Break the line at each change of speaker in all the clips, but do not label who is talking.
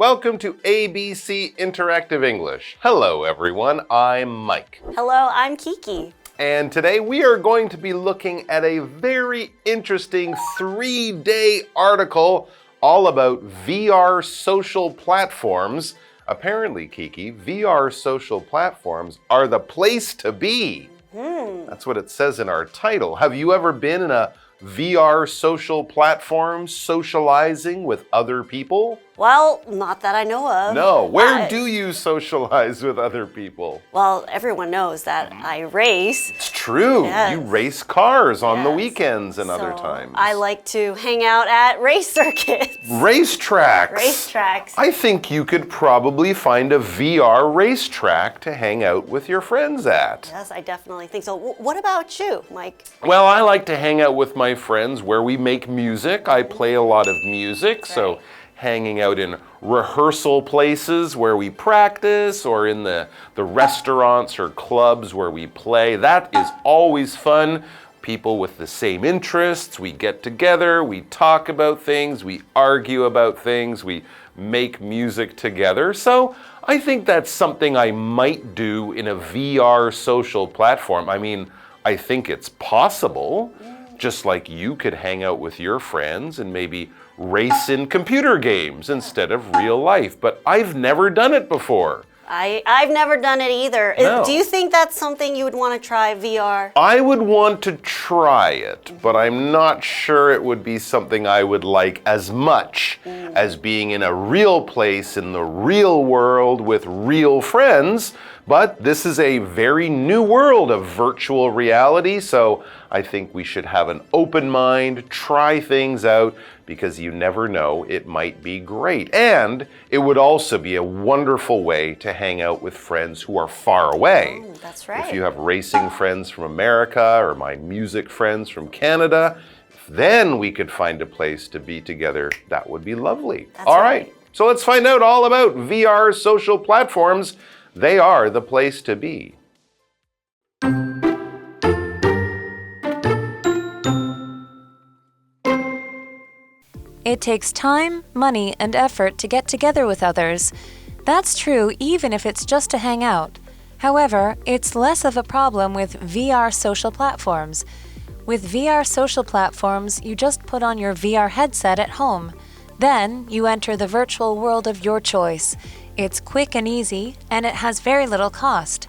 Welcome to ABC Interactive English. Hello, everyone. I'm Mike.
Hello, I'm Kiki.
And today we are going to be looking at a very interesting 3-day article all about VR social platforms. Apparently, Kiki, VR social platforms are the place to be. That's what it says in our title. Have you ever been in a VR social platform socializing with other people?
Well, not that I know of.
No. Where do you socialize with other people?
Well, everyone knows that I race.
It's true.
Yes.
You race cars on the weekends and other
So
times.
I like to hang out at race circuits.
Racetracks.
Racetracks.
I think you could probably find a VR racetrack to hang out with your friends at.
Yes, I definitely think so. What about you, Mike?
Well, I like to hang out with my friends where we make music. I play a lot of music, so hanging out in rehearsal places where we practice or in the restaurants or clubs where we play. That is always fun. People with the same interests, we get together, we talk about things, we argue about things, we make music together. So I think that's something I might do in a VR social platform. I mean, I think it's possible. Just like you could hang out with your friends and maybe race in computer games instead of real life. But I've never done it before.
I've never done it either.
No.
Do you think that's something you would want to try, VR?
I would want to try it, but I'm not sure it would be something I would like as much as being in a real place in the real world with real friends. But this is a very new world of virtual reality, so I think we should have an open mind, try things out, because you never know, it might be great. And it would also be a wonderful way to hang out with friends who are far away.
That's right.
If you have racing friends from America or my music friends from Canada, then we could find a place to be together. That would be lovely. All right, so let's find out all about VR social platforms. They are the place to be.
It takes time, money, and effort to get together with others. That's true even if it's just to hang out. However, it's less of a problem with VR social platforms. With VR social platforms, you just put on your VR headset at home. Then, you enter the virtual world of your choice. It's quick and easy, and it has very little cost.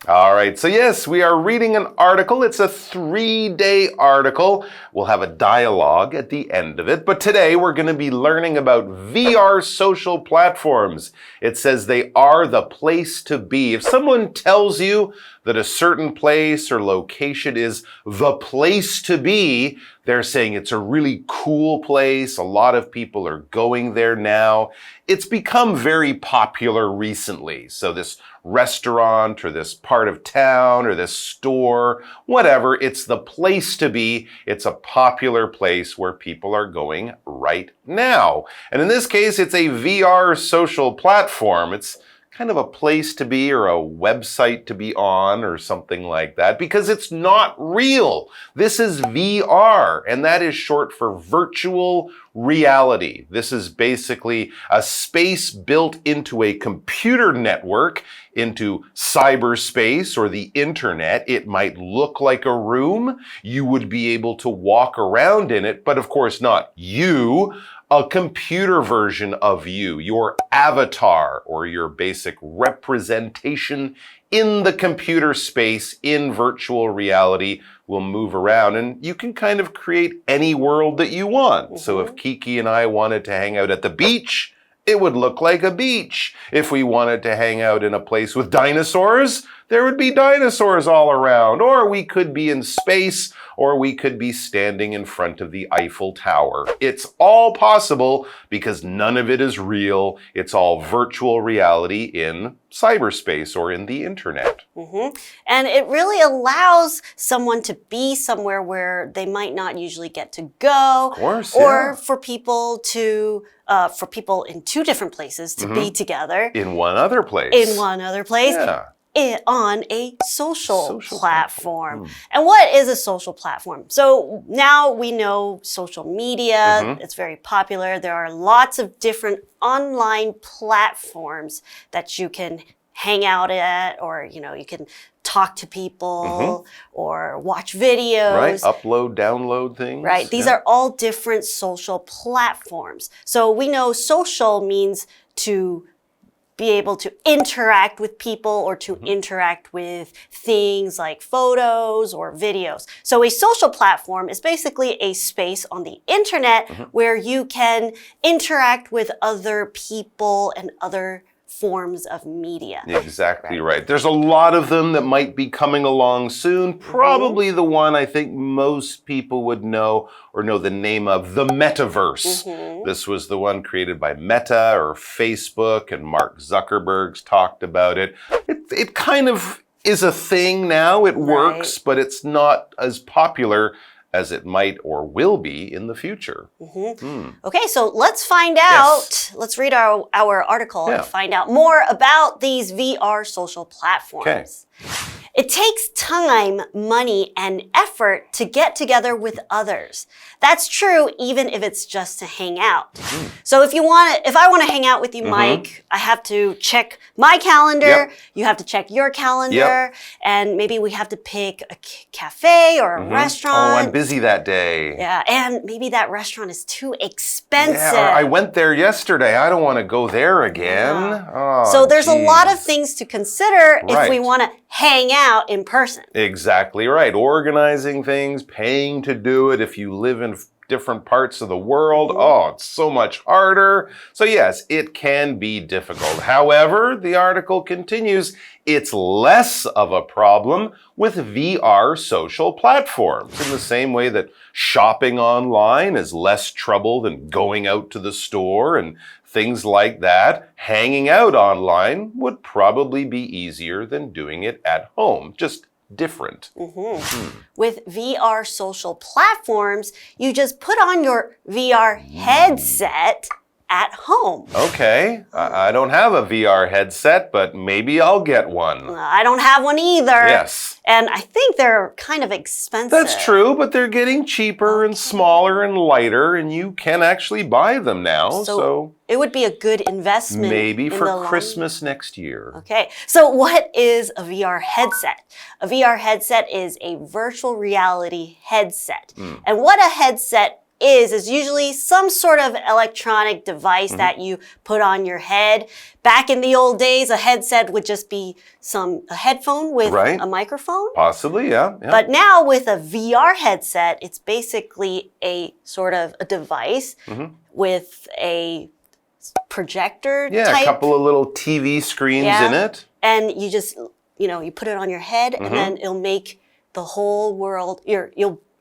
All right, so yes, we are reading an article. It's a 3-day article. We'll have a dialogue at the end of it. But today we're going to be learning about VR social platforms. It says they are the place to be. If someone tells you that a certain place or location is the place to be, they're saying it's a really cool place. A lot of people are going there now. It's become very popular recently. So this restaurant or this part of town or this store, whatever, it's the place to be. It's a popular place where people are going right now. And in this case, it's a VR social platform. It's kind of a place to be or a website to be on or something like that because it's not real. This is VR, and that is short for virtual reality. This is basically a space built into a computer network, into cyberspace or the internet. It might look like a room. You would be able to walk around in it, but of course not you. A computer version of you, your avatar or your basic representation in the computer space in virtual reality will move around and you can kind of create any world that you want. So if Kiki and I wanted to hang out at the beach, it would look like a beach. If we wanted to hang out in a place with dinosaurs, there would be dinosaurs all around. Or we could be in space, or we could be standing in front of the Eiffel Tower. It's all possible because none of it is real. It's all virtual reality in cyberspace or in the internet.
And it really allows someone to be somewhere where they might not usually get to go.
Of course,
or for people to in two different places to be together.
In one other place.
In one other place.
Yeah.
on a social platform. And what is a social platform? So now we know social media, it's very popular. There are lots of different online platforms that you can hang out at, or you can talk to people or watch videos.
Right, upload, download things.
Right, these are all different social platforms. So we know social means to be able to interact with people or to interact with things like photos or videos. So a social platform is basically a space on the internet where you can interact with other people and other forms of media.
Exactly right. There's a lot of them that might be coming along soon. Probably the one I think most people would know or know the name of, the metaverse. This was the one created by Meta or Facebook, and Mark Zuckerberg's talked about it. It kind of is a thing now. It works, but it's not as popular as it might or will be in the future.
Okay, so let's find out. Let's read our article and find out more about these VR social platforms. It takes time, money, and effort to get together with others. That's true even if it's just to hang out. So if I want to hang out with you, Mike, I have to check my calendar, you have to check your calendar, and maybe we have to pick a cafe or a restaurant.
Oh, I'm busy that day.
Yeah, and maybe that restaurant is too expensive.
Yeah, I went there yesterday. I don't want to go there again. Oh,
so there's a lot of things to consider if we want to hang out in person.
Exactly right. Organizing things, paying to do it if you live in different parts of the world. Oh, it's so much harder. So yes, it can be difficult. However, the article continues, it's less of a problem with VR social platforms, in the same way that shopping online is less trouble than going out to the store and things like that. Hanging out online would probably be easier than doing it at home. Just different.
With VR social platforms, you just put on your VR headset at home.
Okay, I don't have a VR headset, but maybe I'll get one.
I don't have one either.
Yes.
And I think they're kind of expensive.
That's true, but they're getting cheaper and smaller and lighter, and you can actually buy them now. So
it would be a good investment.
Maybe for Christmas next year.
Okay, so what is a VR headset? A VR headset is a virtual reality headset. And what a headset is usually some sort of electronic device that you put on your head. Back in the old days, a headset would just be a headphone with a microphone.
Possibly, yeah.
But now with a VR headset, it's basically a sort of a device with a projector type.
A couple of little TV screens in it.
And you just, you put it on your head and then it'll make the whole world,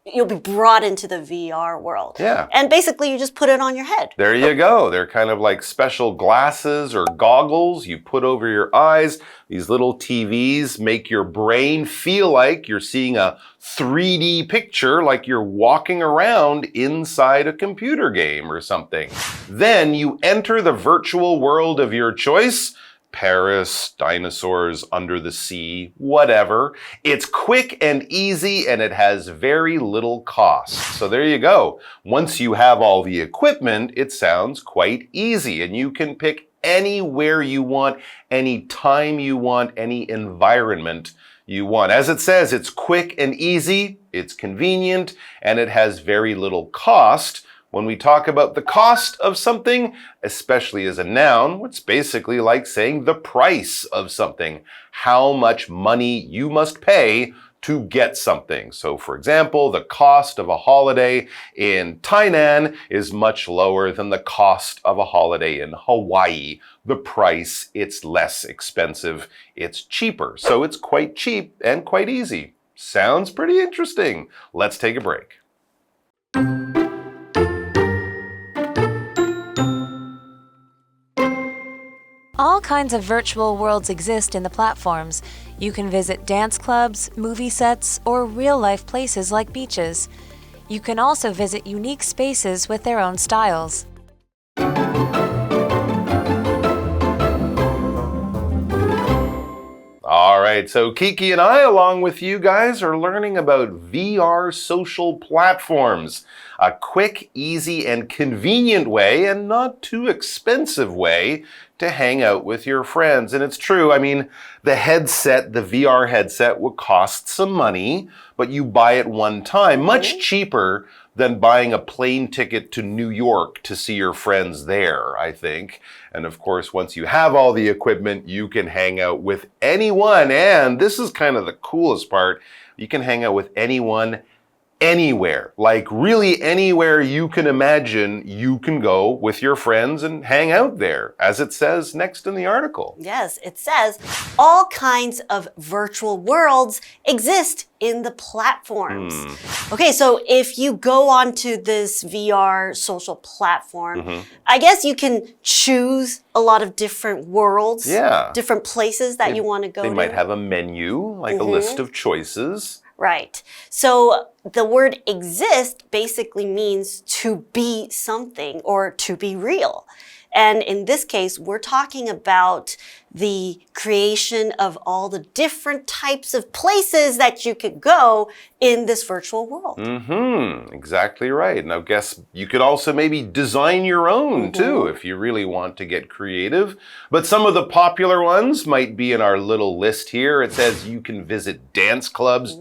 you'll be brought into the VR world.
Yeah.
And basically you just put it on your head.
There you go. They're kind of like special glasses or goggles you put over your eyes. These little TVs make your brain feel like you're seeing a 3D picture, like you're walking around inside a computer game or something. Then you enter the virtual world of your choice. Paris, dinosaurs under the sea, whatever. It's quick and easy, and it has very little cost. So there you go. Once you have all the equipment, it sounds quite easy, and you can pick anywhere you want, any time you want, any environment you want. As it says, it's quick and easy, it's convenient, and it has very little cost. When we talk about the cost of something, especially as a noun, it's basically like saying the price of something, how much money you must pay to get something. So for example, the cost of a holiday in Tainan is much lower than the cost of a holiday in Hawaii. The price, it's less expensive, it's cheaper. So it's quite cheap and quite easy. Sounds pretty interesting. Let's take a break.
All kinds of virtual worlds exist in the platforms. You can visit dance clubs, movie sets, or real-life places like beaches. You can also visit unique spaces with their own styles.
All right. So Kiki and I, along with you guys, are learning about VR social platforms. A quick, easy, and convenient way, and not too expensive way, to hang out with your friends. And it's true, I mean, the headset, the VR headset, will cost some money, but you buy it one time, much cheaper than buying a plane ticket to New York to see your friends there, I think. And of course, once you have all the equipment, you can hang out with anyone. And this is kind of the coolest part. You can hang out with anyone anywhere, like really anywhere you can imagine, you can go with your friends and hang out there, as it says next in the article.
Yes, it says all kinds of virtual worlds exist in the platforms. Okay, so if you go onto this VR social platform, I guess you can choose a lot of different worlds, different places that you want to go to.
They might have a menu, like a list of choices.
Right. So the word exist basically means to be something or to be real. And in this case, we're talking about the creation of all the different types of places that you could go in this virtual world.
Exactly right. Now, guess you could also maybe design your own too, if you really want to get creative. But some of the popular ones might be in our little list here. It says you can visit dance clubs,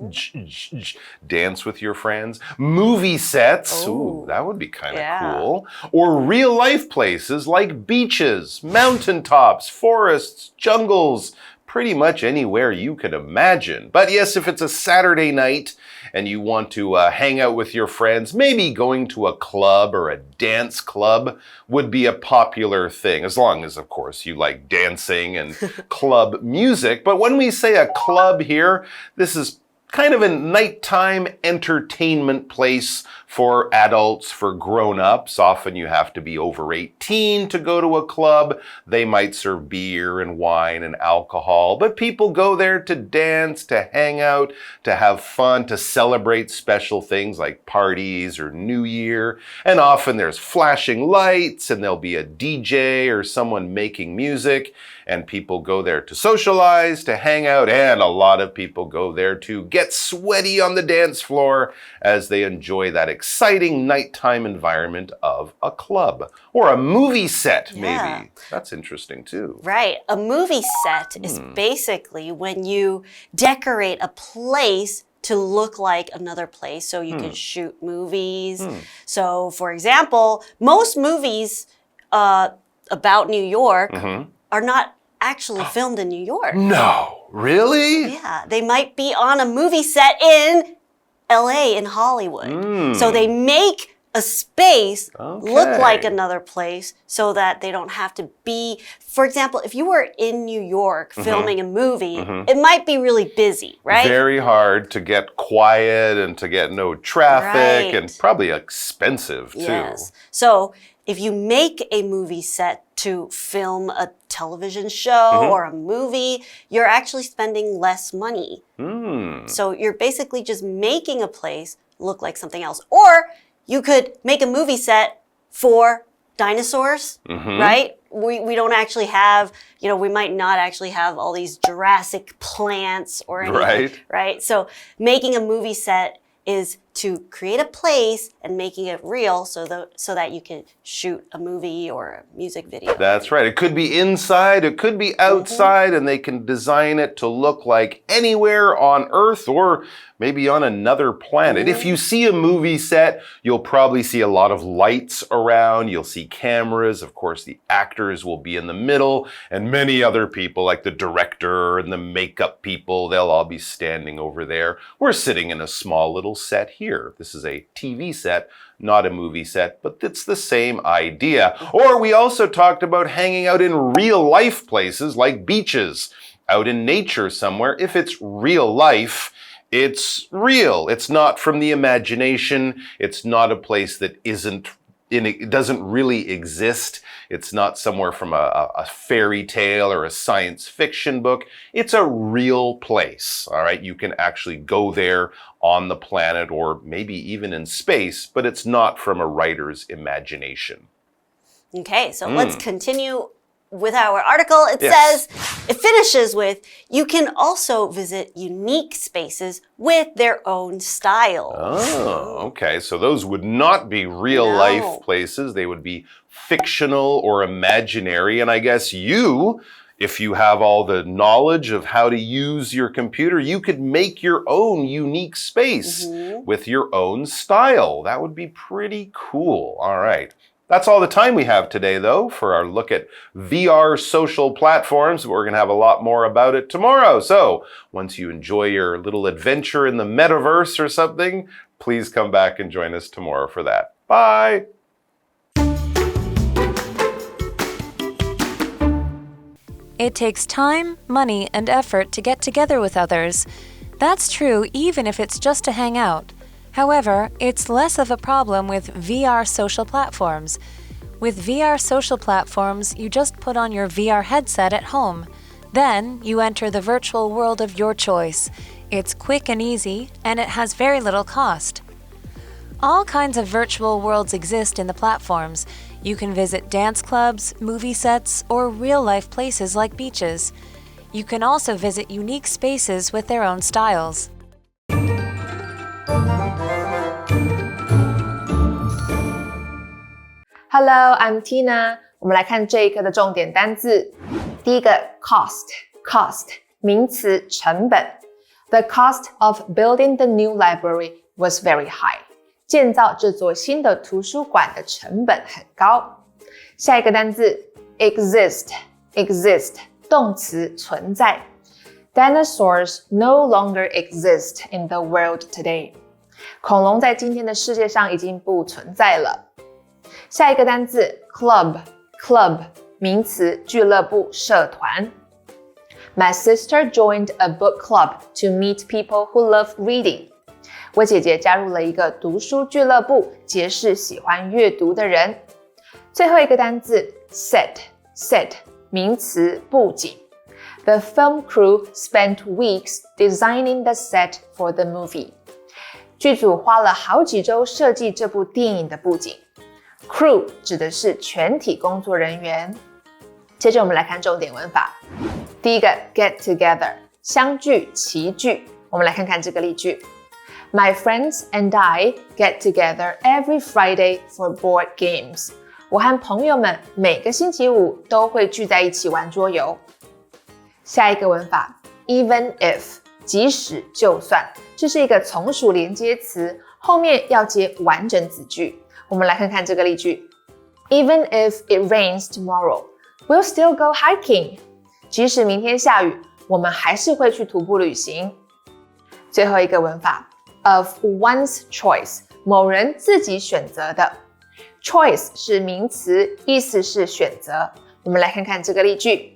dance with your friends, movie sets. Ooh, that would be kind of cool. Or real life places like beaches, mountaintops, forests, jungles, pretty much anywhere you could imagine. But yes, if it's a Saturday night and you want to hang out with your friends, maybe going to a club or a dance club would be a popular thing, as long as, of course, you like dancing and club music. But when we say a club here, this is kind of a nighttime entertainment place for adults, for grown-ups. Often you have to be over 18 to go to a club. They might serve beer and wine and alcohol, but people go there to dance, to hang out, to have fun, to celebrate special things like parties or New Year. And often there's flashing lights and there'll be a DJ or someone making music, and people go there to socialize, to hang out, and a lot of people go there to get sweaty on the dance floor as they enjoy that exciting nighttime environment of a club. Or a movie set, maybe. That's interesting too.
Right. A movie set is basically when you decorate a place to look like another place so you can shoot movies. So, for example, most movies about New York are not actually filmed in New York.
No, really?
Yeah, they might be on a movie set in LA, in Hollywood. So they make a space look like another place so that they don't have to be, for example, if you were in New York filming a movie, it might be really busy, right?
Very hard to get quiet and to get no traffic and probably expensive too.
Yes. So if you make a movie set to film a television show or a movie, you're actually spending less money. So you're basically just making a place look like something else. Or you could make a movie set for dinosaurs, right? We don't actually have, you know, we might not actually have all these Jurassic plants or anything, right? So making a movie set is to create a place and making it real so that you can shoot a movie or a music video.
That's right. It could be inside, it could be outside, and they can design it to look like anywhere on Earth or maybe on another planet. If you see a movie set, you'll probably see a lot of lights around. You'll see cameras. Of course, the actors will be in the middle, and many other people like the director and the makeup people, they'll all be standing over there. We're sitting in a small little set here. This is a TV set, not a movie set, but it's the same idea. Or we also talked about hanging out in real life places like beaches, out in nature somewhere. If it's real life, it's real. It's not from the imagination. It's not a place that it doesn't really exist. It's not somewhere from a fairy tale or a science fiction book. It's a real place, all right? You can actually go there on the planet or maybe even in space, but it's not from a writer's imagination.
Okay, so let's continue with our article, it says, it finishes with, you can also visit unique spaces with their own styles.
Oh, okay. So those would not be real-life places. They would be fictional or imaginary. And I guess you, if you have all the knowledge of how to use your computer, you could make your own unique space with your own style. That would be pretty cool. All right. That's all the time we have today, though, for our look at VR social platforms. We're going to have a lot more about it tomorrow. So once you enjoy your little adventure in the metaverse or something, please come back and join us tomorrow for that. Bye!
It takes time, money, and effort to get together with others. That's true even if it's just to hang out. However, it's less of a problem with VR social platforms. With VR social platforms, you just put on your VR headset at home. Then, you enter the virtual world of your choice. It's quick and easy, and it has very little cost. All kinds of virtual worlds exist in the platforms. You can visit dance clubs, movie sets, or real-life places like beaches. You can also visit unique spaces with their own styles.
Hello, I'm Tina. 我们来看这一课的重点单字。第一个 cost 名词成本。The cost of building the new library was very high. 建造这座新的图书馆的成本很高。下一个单字 exist 动词存在。Dinosaurs no longer exist in the world today. 恐龙在今天的世界上已经不存在了。下一个单字 club 名词俱乐部社团。My sister joined a book club to meet people who love reading. 我姐姐加入了一个读书俱乐部，结识喜欢阅读的人。最后一个单字 set 名词布景。The film crew spent weeks designing the set for the movie. 剧组花了好几周设计这部电影的布景。Crew 指的是全体工作人员。接着我们来看重点文法。第一个 get together 相聚齐聚。我们来看看这个例句。My friends and I get together every Friday for board games. 我和朋友们每个星期五都会聚在一起玩桌游。下一个文法 even if 即使就算，这是一个从属连接词，后面要接完整子句。我们来看看这个例句 Even if it rains tomorrow, we'll still go hiking. 即使明天下雨，我们还是会去徒步旅行。最后一个文法 of one's choice 某人自己选择的。Choice 是名词，意思是选择。我们来看看这个例句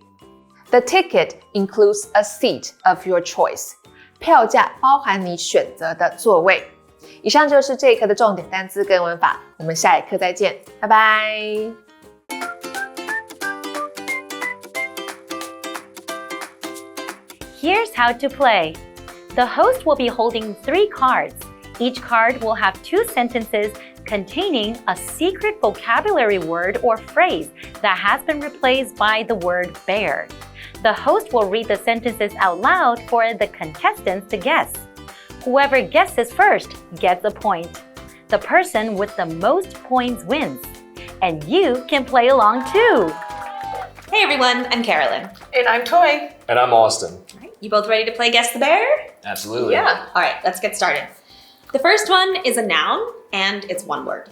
The ticket includes a seat of your choice. 票价包含你选择的座位。以上就是这一课的重点单词跟文法，我们下一课再见，拜拜。
Here's how to play. The host will be holding 3 cards. Each card will have 2 sentences containing a secret vocabulary word or phrase that has been replaced by the word bear. The host will read the sentences out loud for the contestants to guess. Whoever guesses first gets a point. The person with the most points wins. And you can play along too.
Hey everyone, I'm Carolyn.
And I'm Toy.
And I'm Austin.
All right, you both ready to play Guess the Bear?
Absolutely.
Yeah.
All right, let's get started. The first one is a noun and it's one word.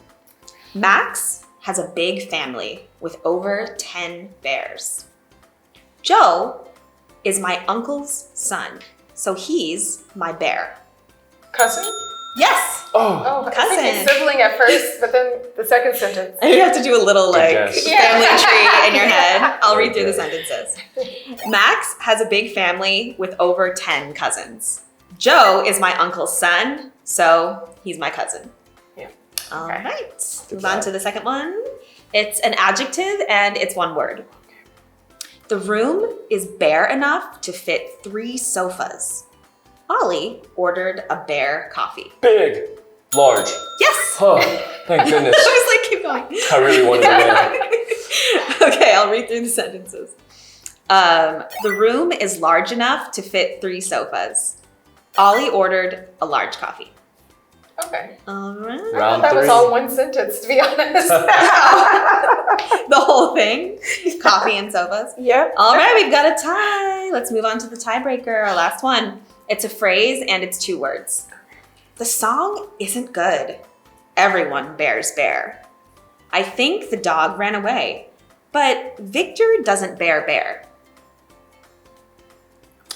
Max has a big family with over 10 bears. Joe is my uncle's son, so he's my bear.
Cousin?
Yes!
Oh,
cousin.
I think sibling at first, but then the second sentence.
You have to do a little like
guess.
family tree in your head. I'll read through the sentences. Max has a big family with over 10 cousins. Joe is my uncle's son, so he's my cousin.
Yeah.
All
Okay.
right. Move on to the second one. It's an adjective and it's one word. The room is bare enough to fit 3 sofas. Ollie ordered a bear coffee.
Big. Large.
Yes!
Oh, thank goodness.
I was like, keep going.
I really wanted to win.
Okay, I'll read through the sentences. The room is large enough to fit 3 sofas. Ollie ordered a large coffee.
Okay.
All right.
I thought that was all one sentence, to be honest.
The whole thing? Coffee and sofas?
Yep.
All right, we've got a tie. Let's move on to the tiebreaker, our last one. It's a phrase and it's 2 words. The song isn't good. Everyone bears bear. I think the dog ran away, but Victor doesn't bear bear.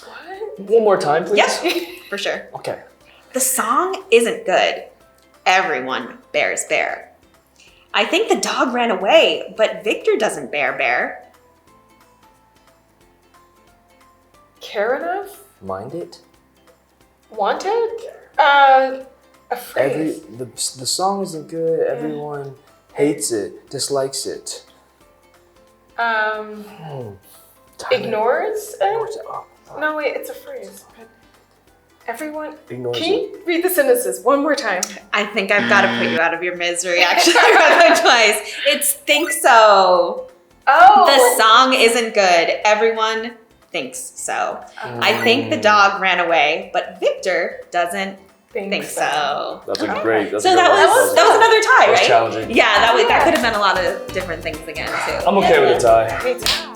What?
One more time, please.
Yep, for sure.
Okay.
The song isn't good. Everyone bears bear. I think the dog ran away, but Victor doesn't bear bear.
Care enough?
Mind it.
Wanted? A phrase.
The song isn't good. Everyone hates it, dislikes it.
Ignores it? No, wait, it's a phrase. Everyone
Ignores
Can you read the sentences one more time?
I think I've got to put you out of your misery, actually. I read that twice. It's think so.
Oh.
The song isn't good. Everyone thinks so. I think the dog ran away, but Victor doesn't think so.
That's a great. That's
So
a good
that was another tie,
That was
right?
challenging.
Yeah, that could have been a lot of different things again too.
I'm okay with a tie.
Me too.